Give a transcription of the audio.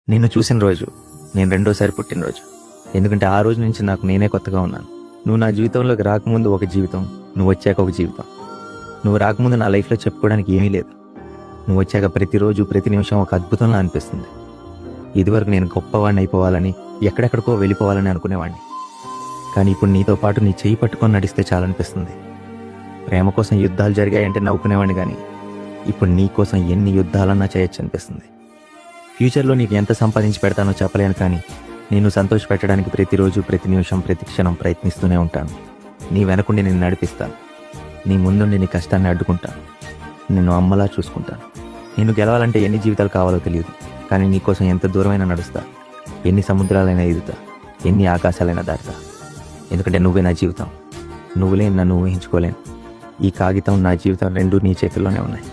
నిన్ను చూసిన రోజు నేను రెండోసారి పుట్టినరోజు. ఎందుకంటే ఆ రోజు నుంచి నాకు నేనే కొత్తగా ఉన్నాను. నువ్వు నా జీవితంలోకి రాకముందు ఒక జీవితం, నువ్వు వచ్చాక ఒక జీవితం. నువ్వు రాకముందు నా లైఫ్లో చెప్పుకోవడానికి ఏమీ లేదు. నువ్వు వచ్చాక ప్రతిరోజు ప్రతి నిమిషం ఒక అద్భుతంలా అనిపిస్తుంది. ఇదివరకు నేను గొప్పవాడిని అయిపోవాలని, ఎక్కడెక్కడికో వెళ్ళిపోవాలని అనుకునేవాడిని. కానీ ఇప్పుడు నీతో పాటు నీ చేయి పట్టుకొని నడిస్తే చాలనిపిస్తుంది. ప్రేమ కోసం యుద్ధాలు జరిగాయంటే నవ్వుకునేవాడిని, కానీ ఇప్పుడు నీ కోసం ఎన్ని యుద్ధాలన్నా చేయొచ్చు అనిపిస్తుంది. ఫ్యూచర్లో నీకు ఎంత సంపాదించి పెడతానో చెప్పలేను, కానీ నేను సంతోషపెట్టడానికి ప్రతిరోజు ప్రతి నిమిషం ప్రతి క్షణం ప్రయత్నిస్తూనే ఉంటాను. నీ వెనకుండి నేను నడిపిస్తాను. నీ ముందుండి నీ కష్టాన్ని అడ్డుకుంటాను. నిన్ను అమ్మలా చూసుకుంటాను. నేను గెలవాలంటే ఎన్ని జీవితాలు కావాలో తెలియదు, కానీ నీకోసం ఎంత దూరమైనా నడుస్తా, ఎన్ని సముద్రాలైనా ఎదుగుతా, ఎన్ని ఆకాశాలైనా దాటుతా. ఎందుకంటే నువ్వే నా జీవితం. నువ్వులే నన్ను ఊహించుకోలేను. ఈ కాగితం, నా జీవితం రెండూ నీ చేతుల్లోనే ఉన్నాయి.